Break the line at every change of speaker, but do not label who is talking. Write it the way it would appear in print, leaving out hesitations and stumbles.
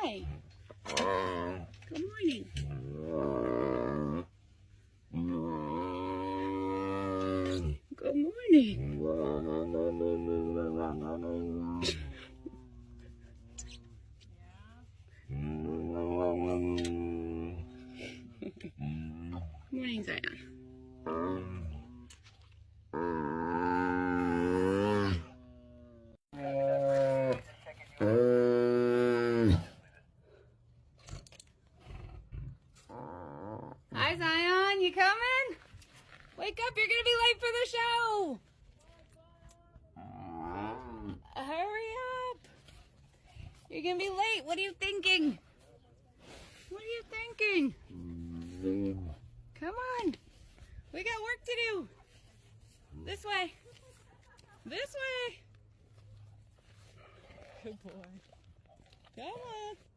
Hi. Good morning. Good morning. Morning, Zion. Hi, Zion. You coming? Wake up. You're going to be late for the show. Hurry up. You're going to be late. What are you thinking? What are you thinking? Come on. We got work to do. This way. This way. Good boy. Come on.